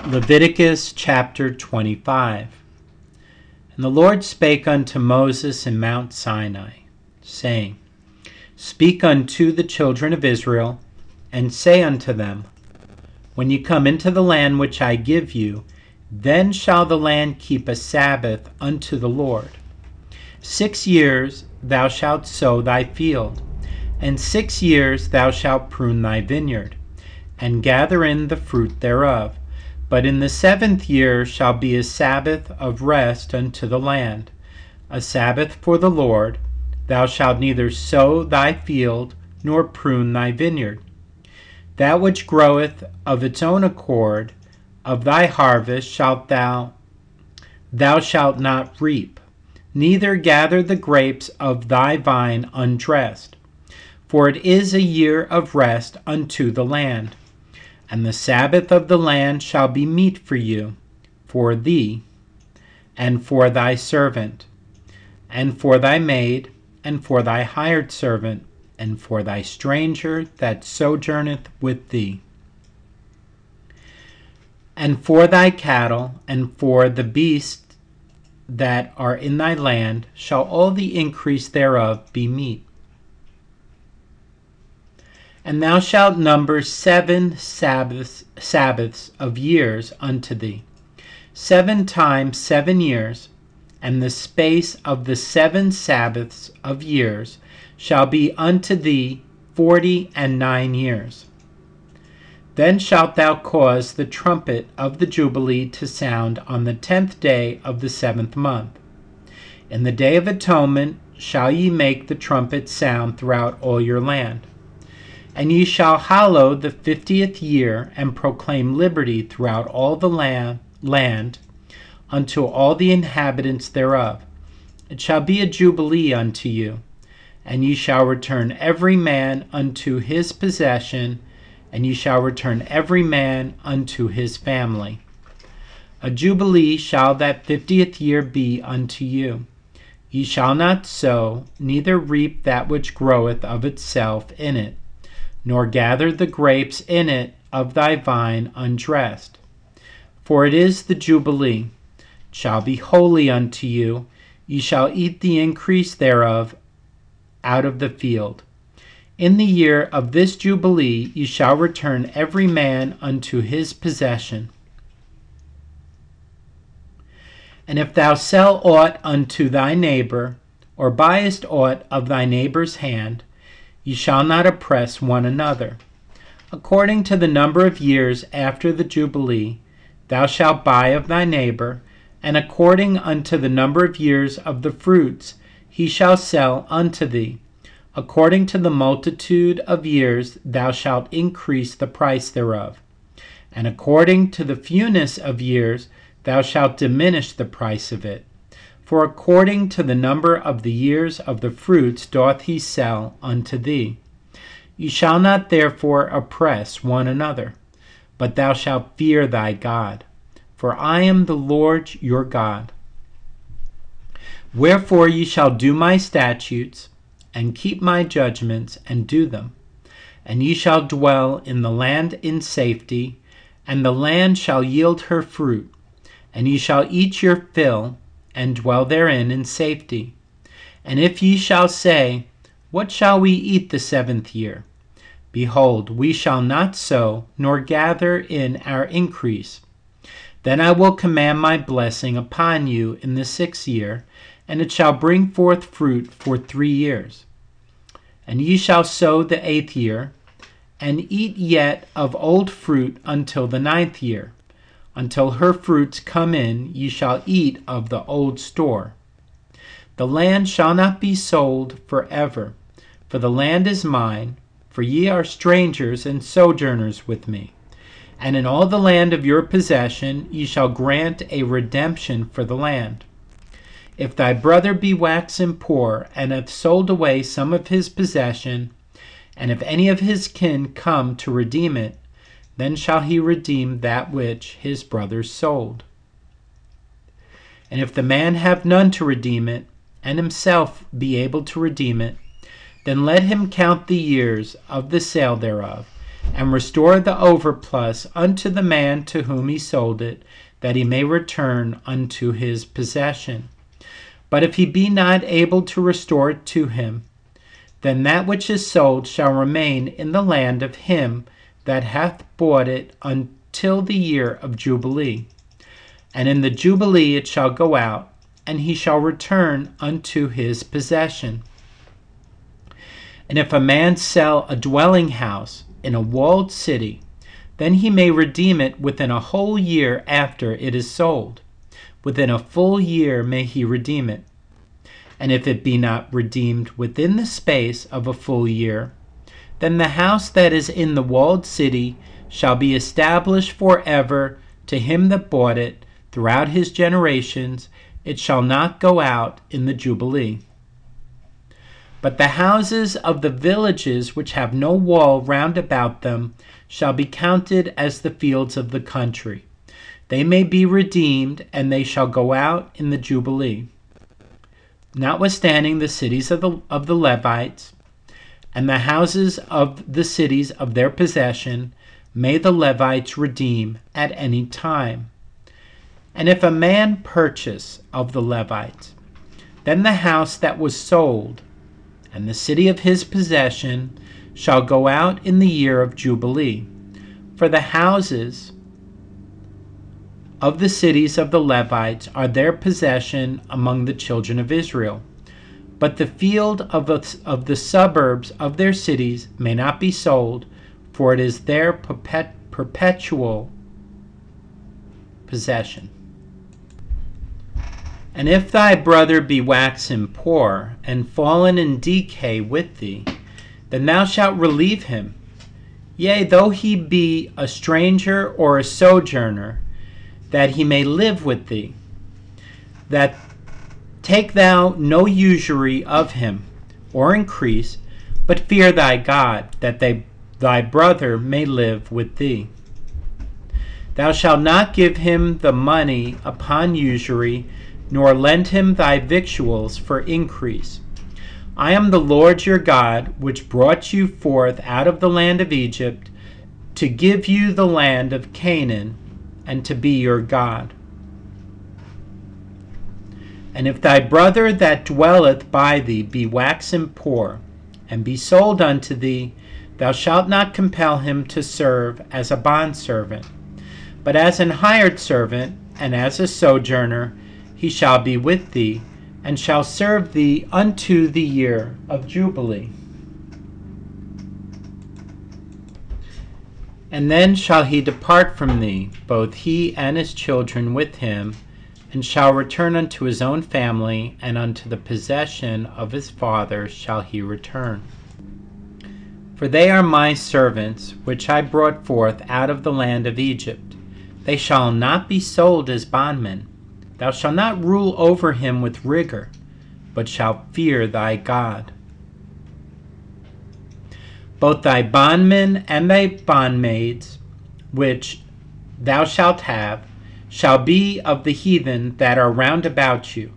Leviticus chapter 25. And the Lord spake unto Moses in Mount Sinai, saying, Speak unto the children of Israel, and say unto them, When ye come into the land which I give you, then shall the land keep a Sabbath unto the Lord. 6 years thou shalt sow thy field, and 6 years thou shalt prune thy vineyard, and gather in the fruit thereof. But in the 7th year shall be a Sabbath of rest unto the land, a Sabbath for the Lord. Thou shalt neither sow thy field, nor prune thy vineyard. That which groweth of its own accord, of thy harvest thou shalt not reap, neither gather the grapes of thy vine undressed. For it is a year of rest unto the land. And the Sabbath of the land shall be meat for you, for thee, and for thy servant, and for thy maid, and for thy hired servant, and for thy stranger that sojourneth with thee, and for thy cattle, and for the beasts that are in thy land, shall all the increase thereof be meat. And thou shalt number 7 Sabbaths of years unto thee, 7 times 7 years, and the space of the 7 Sabbaths of years shall be unto thee 49 years. Then shalt thou cause the trumpet of the Jubilee to sound on the 10th day of the 7th month. In the day of atonement shall ye make the trumpet sound throughout all your land. And ye shall hallow the 50th year, and proclaim liberty throughout all the land unto all the inhabitants thereof. It shall be a jubilee unto you, and ye shall return every man unto his possession, and ye shall return every man unto his family. A jubilee shall that 50th year be unto you. Ye shall not sow, neither reap that which groweth of itself in it, nor gather the grapes in it of thy vine undressed. For it is the Jubilee. It shall be holy unto you. Ye shall eat the increase thereof out of the field. In the year of this Jubilee ye shall return every man unto his possession. And if thou sell aught unto thy neighbor, or buyest aught of thy neighbor's hand, ye shall not oppress one another. According to the number of years after the Jubilee, thou shalt buy of thy neighbor, and according unto the number of years of the fruits he shall sell unto thee. According to the multitude of years thou shalt increase the price thereof, and according to the fewness of years thou shalt diminish the price of it. For according to the number of the years of the fruits doth he sell unto thee. Ye shall not therefore oppress one another, but thou shalt fear thy God. For I am the Lord your God. Wherefore ye shall do my statutes, and keep my judgments, and do them. And ye shall dwell in the land in safety, and the land shall yield her fruit, and ye shall eat your fill, and dwell therein in safety. And if ye shall say, What shall we eat the 7th year? Behold, we shall not sow, nor gather in our increase. Then I will command my blessing upon you in the 6th year, and it shall bring forth fruit for 3 years. And ye shall sow the 8th year, and eat yet of old fruit until the 9th year. Until her fruits come in, ye shall eat of the old store. The land shall not be sold forever, for the land is mine, for ye are strangers and sojourners with me. And in all the land of your possession ye shall grant a redemption for the land. If thy brother be waxen poor, and hath sold away some of his possession, and if any of his kin come to redeem it, then shall he redeem that which his brother sold. And if the man have none to redeem it, and himself be able to redeem it, then let him count the years of the sale thereof, and restore the overplus unto the man to whom he sold it, that he may return unto his possession. But if he be not able to restore it to him, then that which is sold shall remain in the land of him that hath bought it until the year of Jubilee. And in the Jubilee it shall go out, and he shall return unto his possession. And if a man sell a dwelling house in a walled city, then he may redeem it within a whole year after it is sold. Within a full year may he redeem it. And if it be not redeemed within the space of a full year, then the house that is in the walled city shall be established forever to him that bought it throughout his generations. It shall not go out in the Jubilee. But the houses of the villages which have no wall round about them shall be counted as the fields of the country. They may be redeemed, and they shall go out in the Jubilee. Notwithstanding the cities of the Levites, and the houses of the cities of their possession, may the Levites redeem at any time. And if a man purchase of the Levites, then the house that was sold, and the city of his possession, shall go out in the year of Jubilee. For the houses of the cities of the Levites are their possession among the children of Israel. But the field of the suburbs of their cities may not be sold, for it is their perpetual possession. And if thy brother be waxen poor, and fallen in decay with thee, then thou shalt relieve him. Yea, though he be a stranger or a sojourner, that he may live with thee. That take thou no usury of him, or increase, but fear thy God, that thy brother may live with thee. Thou shalt not give him the money upon usury, nor lend him thy victuals for increase. I am the Lord your God, which brought you forth out of the land of Egypt, to give you the land of Canaan, and to be your God. And if thy brother that dwelleth by thee be waxen poor, and be sold unto thee, thou shalt not compel him to serve as a bondservant, but as an hired servant, and as a sojourner, he shall be with thee, and shall serve thee unto the year of Jubilee. And then shall he depart from thee, both he and his children with him, and shall return unto his own family, and unto the possession of his father shall he return. For they are my servants, which I brought forth out of the land of Egypt. They shall not be sold as bondmen. Thou shalt not rule over him with rigor, but shalt fear thy God. Both thy bondmen and thy bondmaids, which thou shalt have, shall be of the heathen that are round about you.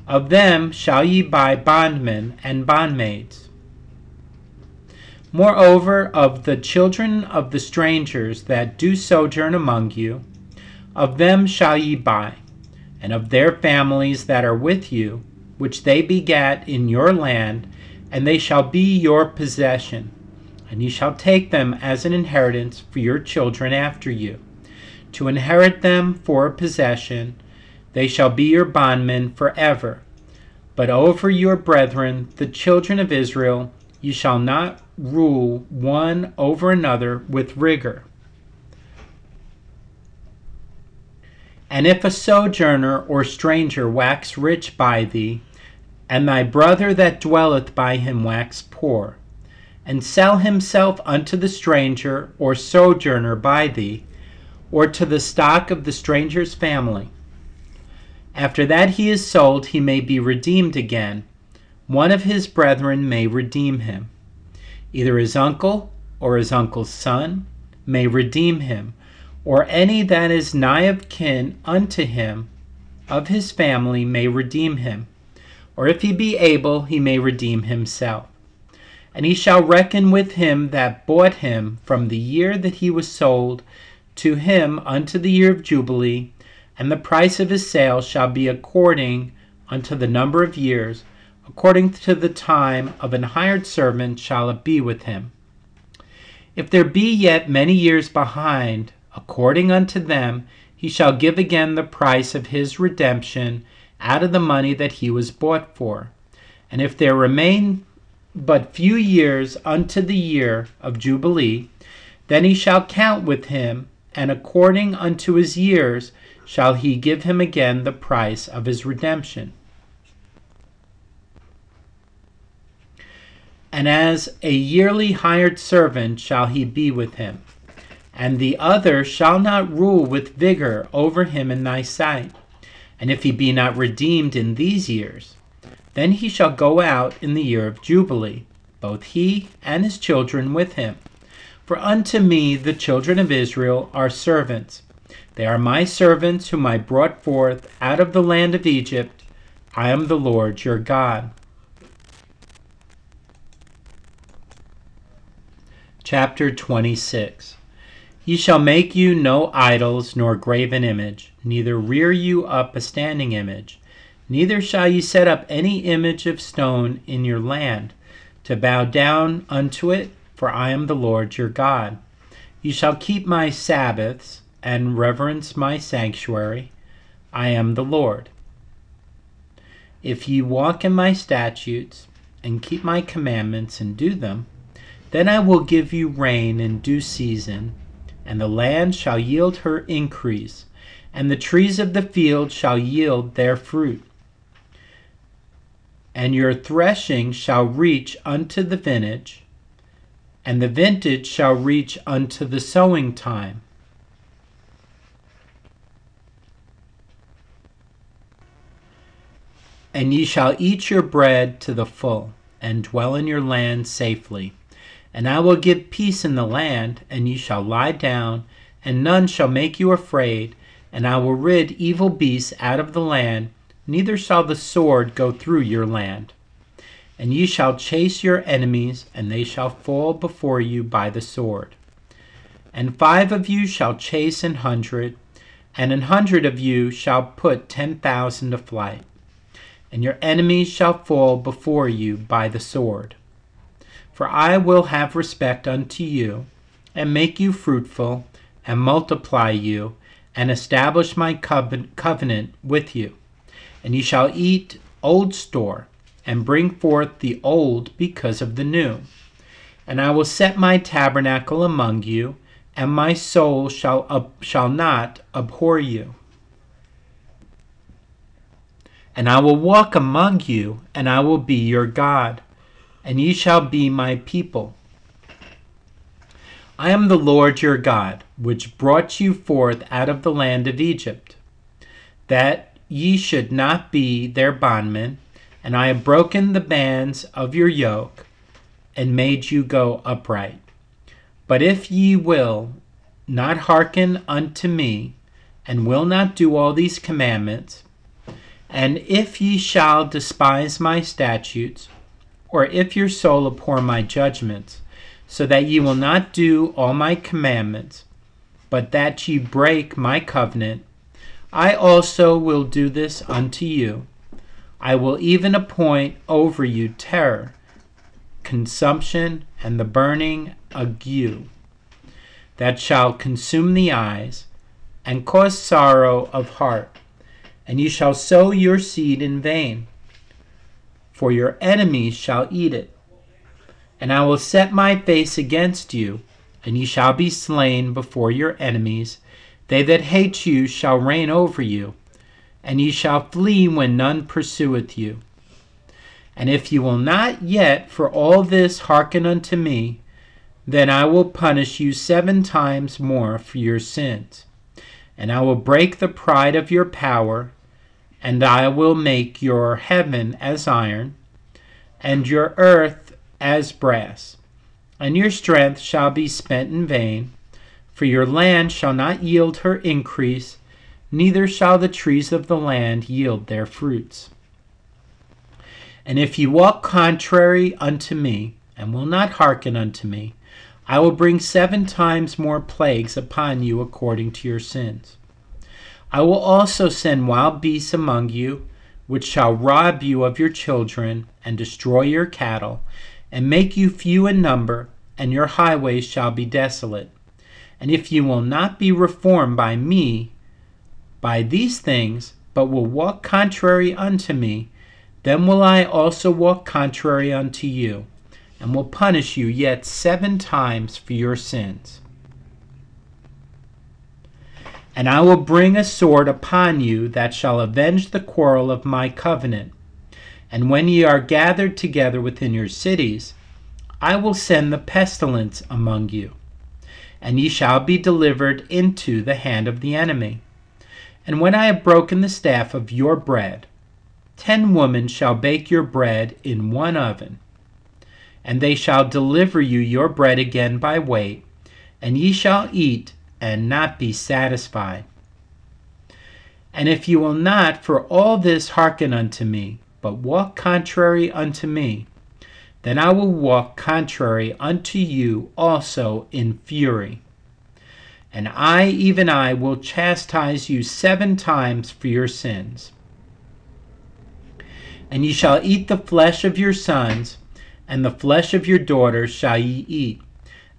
Of them shall ye buy bondmen and bondmaids. Moreover, of the children of the strangers that do sojourn among you, of them shall ye buy, and of their families that are with you, which they begat in your land, and they shall be your possession. And ye shall take them as an inheritance for your children after you, to inherit them for a possession. They shall be your bondmen forever. But over your brethren, the children of Israel, ye shall not rule one over another with rigor. And if a sojourner or stranger wax rich by thee, and thy brother that dwelleth by him wax poor, and sell himself unto the stranger or sojourner by thee, or to the stock of the stranger's family, after that he is sold, he may be redeemed again. One of his brethren may redeem him. Either his uncle or his uncle's son may redeem him, or any that is nigh of kin unto him of his family may redeem him, or if he be able, he may redeem himself. And he shall reckon with him that bought him from the year that he was sold to him unto the year of Jubilee, and the price of his sale shall be according unto the number of years, according to the time of an hired servant shall it be with him. If there be yet many years behind, according unto them, he shall give again the price of his redemption out of the money that he was bought for. And if there remain but few years unto the year of Jubilee, then he shall count with him, and according unto his years shall he give him again the price of his redemption. And as a yearly hired servant shall he be with him, and the other shall not rule with vigor over him in thy sight. And if he be not redeemed in these years, then he shall go out in the year of Jubilee, both he and his children with him. For unto me the children of Israel are servants. They are my servants whom I brought forth out of the land of Egypt. I am the Lord your God. Chapter 26. Ye shall make you no idols nor graven image, neither rear you up a standing image, neither shall ye set up any image of stone in your land, to bow down unto it, for I am the Lord your God. Ye shall keep my Sabbaths, and reverence my sanctuary. I am the Lord. If ye walk in my statutes, and keep my commandments, and do them, then I will give you rain in due season, and the land shall yield her increase, and the trees of the field shall yield their fruit. And your threshing shall reach unto the vintage, and the vintage shall reach unto the sowing time. And ye shall eat your bread to the full, and dwell in your land safely. And I will give peace in the land, and ye shall lie down, and none shall make you afraid. And I will rid evil beasts out of the land, neither shall the sword go through your land. And ye shall chase your enemies, and they shall fall before you by the sword. And 5 of you shall chase 100, and 100 of you shall put 10,000 to flight. And your enemies shall fall before you by the sword. For I will have respect unto you, and make you fruitful, and multiply you, and establish my covenant with you. And ye shall eat old store, and bring forth the old because of the new. And I will set my tabernacle among you, and my soul shall not abhor you. And I will walk among you, and I will be your God, and ye shall be my people. I am the Lord your God, which brought you forth out of the land of Egypt, that ye should not be their bondmen, and I have broken the bands of your yoke, and made you go upright. But if ye will not hearken unto me, and will not do all these commandments, and if ye shall despise my statutes, or if your soul abhor my judgments, so that ye will not do all my commandments, but that ye break my covenant, I also will do this unto you. I will even appoint over you terror, consumption, and the burning ague, that shall consume the eyes, and cause sorrow of heart. And ye shall sow your seed in vain, for your enemies shall eat it. And I will set my face against you, and ye shall be slain before your enemies. They that hate you shall reign over you, and ye shall flee when none pursueth you. And if ye will not yet for all this hearken unto me, then I will punish you 7 times more for your sins. And I will break the pride of your power, and I will make your heaven as iron, and your earth as brass. And your strength shall be spent in vain, for your land shall not yield her increase, neither shall the trees of the land yield their fruits. And if ye walk contrary unto me, and will not hearken unto me, I will bring 7 times more plagues upon you according to your sins. I will also send wild beasts among you, which shall rob you of your children, and destroy your cattle, and make you few in number, and your highways shall be desolate. And if you will not be reformed by me, by these things, but will walk contrary unto me, then will I also walk contrary unto you, and will punish you yet 7 times for your sins. And I will bring a sword upon you that shall avenge the quarrel of my covenant. And when ye are gathered together within your cities, I will send the pestilence among you, and ye shall be delivered into the hand of the enemy. And when I have broken the staff of your bread, 10 women shall bake your bread in one oven, and they shall deliver you your bread again by weight, and ye shall eat and not be satisfied. And if you will not for all this hearken unto me, but walk contrary unto me, then I will walk contrary unto you also in fury. And I, even I, will chastise you 7 times for your sins. And ye shall eat the flesh of your sons, and the flesh of your daughters shall ye eat.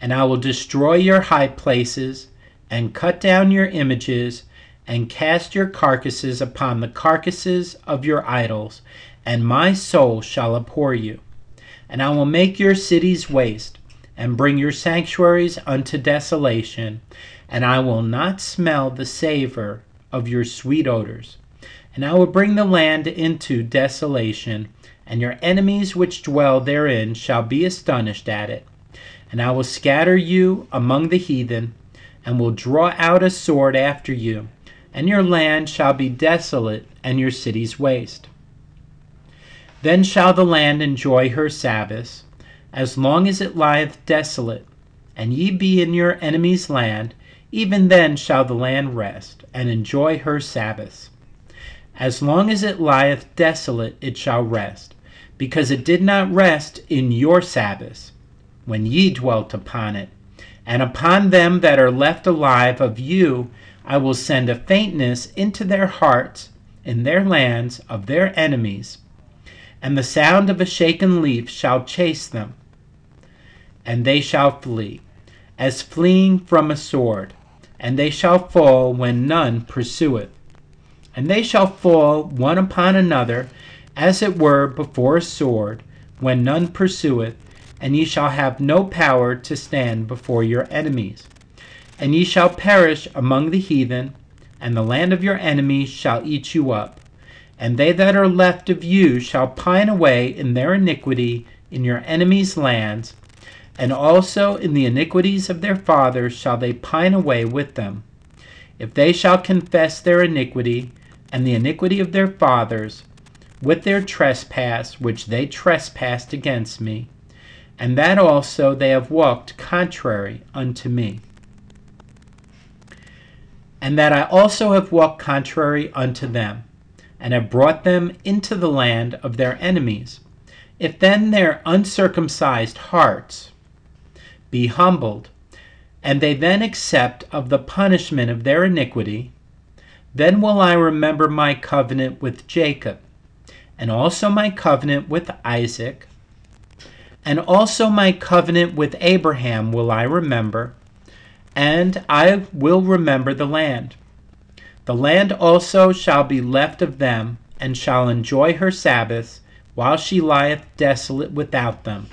And I will destroy your high places, and cut down your images, and cast your carcasses upon the carcasses of your idols, and my soul shall abhor you. And I will make your cities waste, and bring your sanctuaries unto desolation, and I will not smell the savor of your sweet odors. And I will bring the land into desolation, and your enemies which dwell therein shall be astonished at it. And I will scatter you among the heathen, and will draw out a sword after you, and your land shall be desolate, and your cities waste. Then shall the land enjoy her Sabbaths, as long as it lieth desolate, and ye be in your enemy's land, even then shall the land rest, and enjoy her Sabbaths. As long as it lieth desolate it shall rest, because it did not rest in your Sabbaths, when ye dwelt upon it. And upon them that are left alive of you I will send a faintness into their hearts in their lands of their enemies, and the sound of a shaken leaf shall chase them, and they shall flee, as fleeing from a sword, and they shall fall when none pursueth. And they shall fall one upon another, as it were before a sword, when none pursueth, and ye shall have no power to stand before your enemies. And ye shall perish among the heathen, and the land of your enemies shall eat you up. And they that are left of you shall pine away in their iniquity in your enemies' lands, and also in the iniquities of their fathers shall they pine away with them. If they shall confess their iniquity, and the iniquity of their fathers, with their trespass which they trespassed against me, and that also they have walked contrary unto me. And that I also have walked contrary unto them, and have brought them into the land of their enemies. If then their uncircumcised hearts be humbled, and they then accept of the punishment of their iniquity, then will I remember my covenant with Jacob, and also my covenant with Isaac, and also my covenant with Abraham will I remember, and I will remember the land. The land also shall be left of them, and shall enjoy her Sabbaths, while she lieth desolate without them.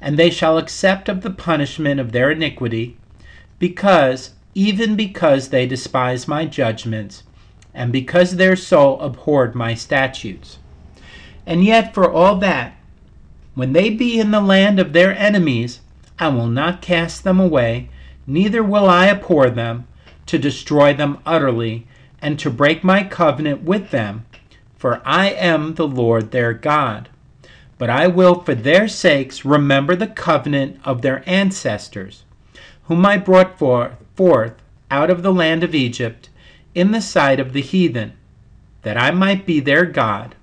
And they shall accept of the punishment of their iniquity, even because they despise my judgments, and because their soul abhorred my statutes. And yet for all that, when they be in the land of their enemies, I will not cast them away, neither will I abhor them, to destroy them utterly, and to break my covenant with them, for I am the Lord their God. But I will for their sakes remember the covenant of their ancestors, whom I brought forth out of the land of Egypt, in the sight of the heathen, that I might be their God.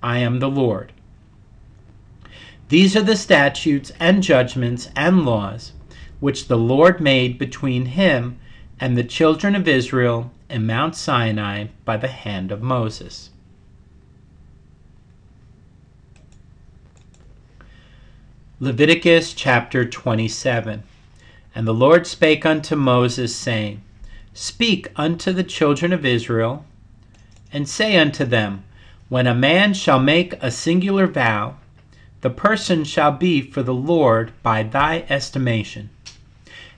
I am the Lord. These are the statutes and judgments and laws which the Lord made between him and the children of Israel in Mount Sinai by the hand of Moses. Leviticus chapter 27. And the Lord spake unto Moses, saying, Speak unto the children of Israel, and say unto them, When a man shall make a singular vow, the person shall be for the Lord by thy estimation.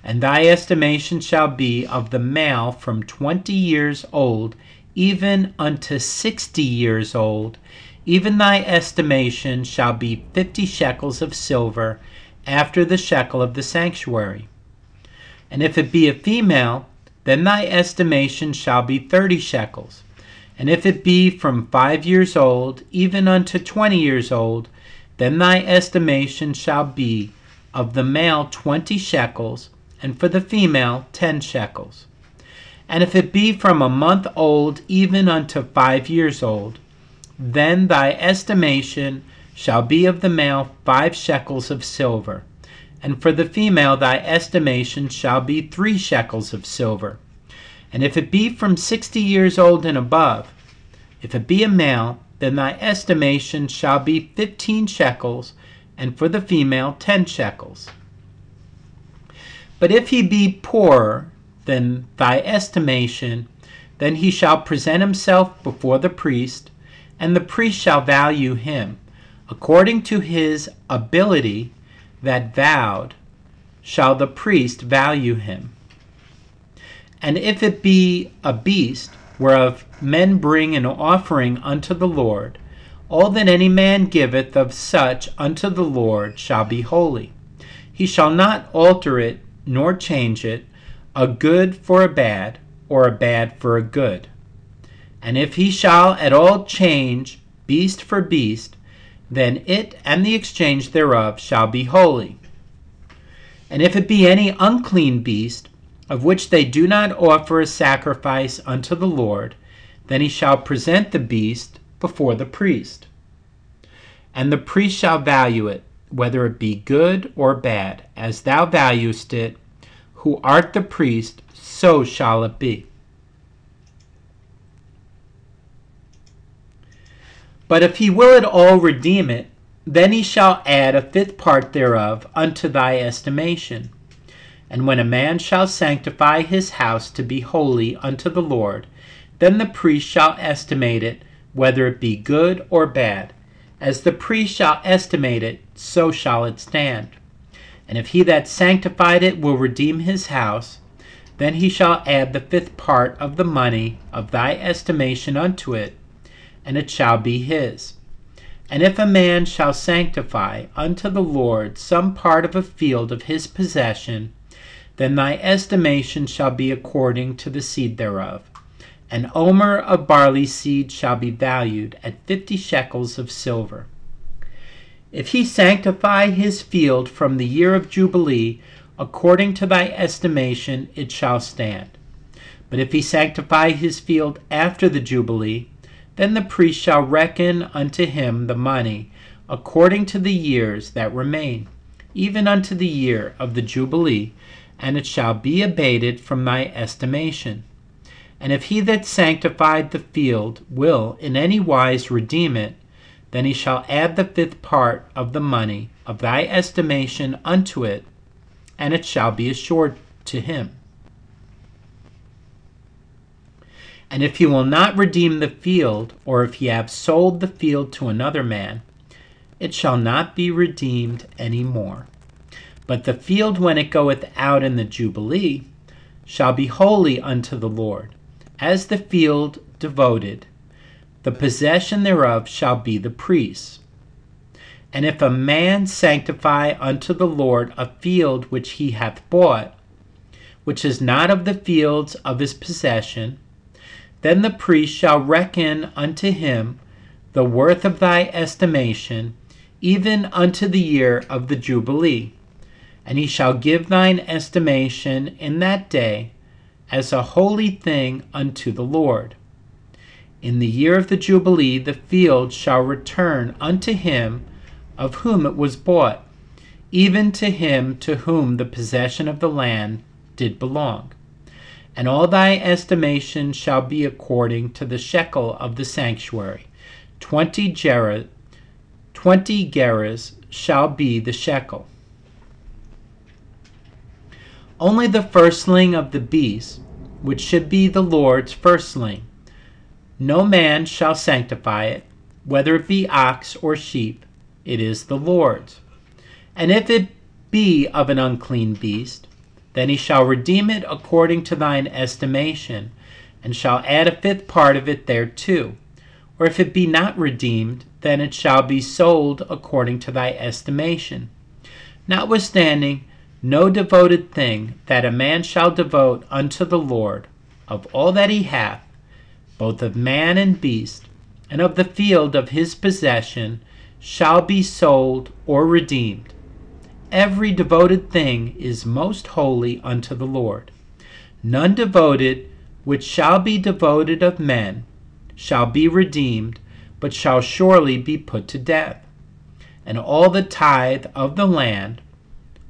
And thy estimation shall be of the male from 20 years old even unto 60 years old. Even thy estimation shall be 50 shekels of silver, after the shekel of the sanctuary. And if it be a female, then thy estimation shall be 30 shekels. And if it be from 5 years old even unto 20 years old, then thy estimation shall be of the male 20 shekels, and for the female 10 shekels. And if it be from a month old even unto 5 years old, then thy estimation shall be of the male 5 shekels of silver, and for the female thy estimation shall be 3 shekels of silver. And if it be from 60 years old and above, if it be a male, then thy estimation shall be 15 shekels, and for the female 10 shekels. But if he be poorer than thy estimation, then he shall present himself before the priest, and the priest shall value him. According to his ability that vowed, shall the priest value him. And if it be a beast, whereof men bring an offering unto the Lord, all that any man giveth of such unto the Lord shall be holy. He shall not alter it, nor change it, a good for a bad, or a bad for a good. And if he shall at all change beast for beast, then it and the exchange thereof shall be holy. And if it be any unclean beast, of which they do not offer a sacrifice unto the Lord, then he shall present the beast before the priest. And the priest shall value it, whether it be good or bad, as thou valuest it, who art the priest, so shall it be. But if he will at all redeem it, then he shall add a 5th part thereof unto thy estimation. And when a man shall sanctify his house to be holy unto the Lord, then the priest shall estimate it, whether it be good or bad. As the priest shall estimate it, so shall it stand. And if he that sanctified it will redeem his house, then he shall add the 5th part of the money of thy estimation unto it, and it shall be his. And if a man shall sanctify unto the Lord some part of a field of his possession, then thy estimation shall be according to the seed thereof. An omer of barley seed shall be valued at 50 shekels of silver. If he sanctify his field from the year of Jubilee, according to thy estimation it shall stand. But if he sanctify his field after the Jubilee, then the priest shall reckon unto him the money according to the years that remain, even unto the year of the Jubilee, and it shall be abated from thy estimation. And if he that sanctified the field will in any wise redeem it, then he shall add the 5th part of the money of thy estimation unto it, and it shall be assured to him. And if he will not redeem the field, or if he have sold the field to another man, it shall not be redeemed any more. But the field, when it goeth out in the Jubilee, shall be holy unto the Lord, as the field devoted. The possession thereof shall be the priest's. And if a man sanctify unto the Lord a field which he hath bought, which is not of the fields of his possession, then the priest shall reckon unto him the worth of thy estimation, even unto the year of the Jubilee. And he shall give thine estimation in that day as a holy thing unto the Lord. In the year of the Jubilee the field shall return unto him of whom it was bought, even to him to whom the possession of the land did belong. And all thy estimation shall be according to the shekel of the sanctuary. 20 gerahs shall be the shekel. Only the firstling of the beast, which should be the Lord's firstling, no man shall sanctify it, whether it be ox or sheep, it is the Lord's. And if it be of an unclean beast, then he shall redeem it according to thine estimation, and shall add a fifth part of it thereto. Or if it be not redeemed, then it shall be sold according to thy estimation. Notwithstanding, no devoted thing that a man shall devote unto the Lord, of all that he hath, both of man and beast, and of the field of his possession, shall be sold or redeemed. Every devoted thing is most holy unto the Lord. None devoted which shall be devoted of men shall be redeemed, but shall surely be put to death. And all the tithe of the land,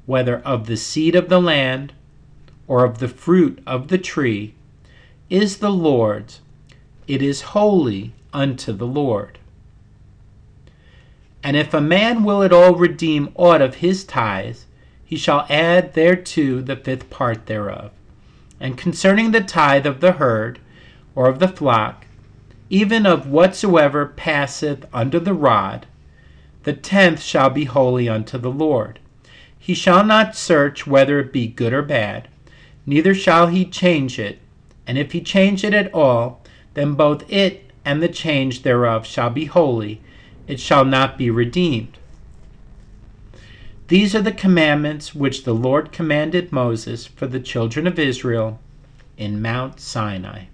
whether of the seed of the land or of the fruit of the tree, is the Lord's. It is holy unto the Lord. And if a man will at all redeem aught of his tithes, he shall add thereto the fifth part thereof. And concerning the tithe of the herd, or of the flock, even of whatsoever passeth under the rod, the 10th shall be holy unto the Lord. He shall not search whether it be good or bad, neither shall he change it. And if he change it at all, then both it and the change thereof shall be holy, it shall not be redeemed. These are the commandments which the Lord commanded Moses for the children of Israel in Mount Sinai.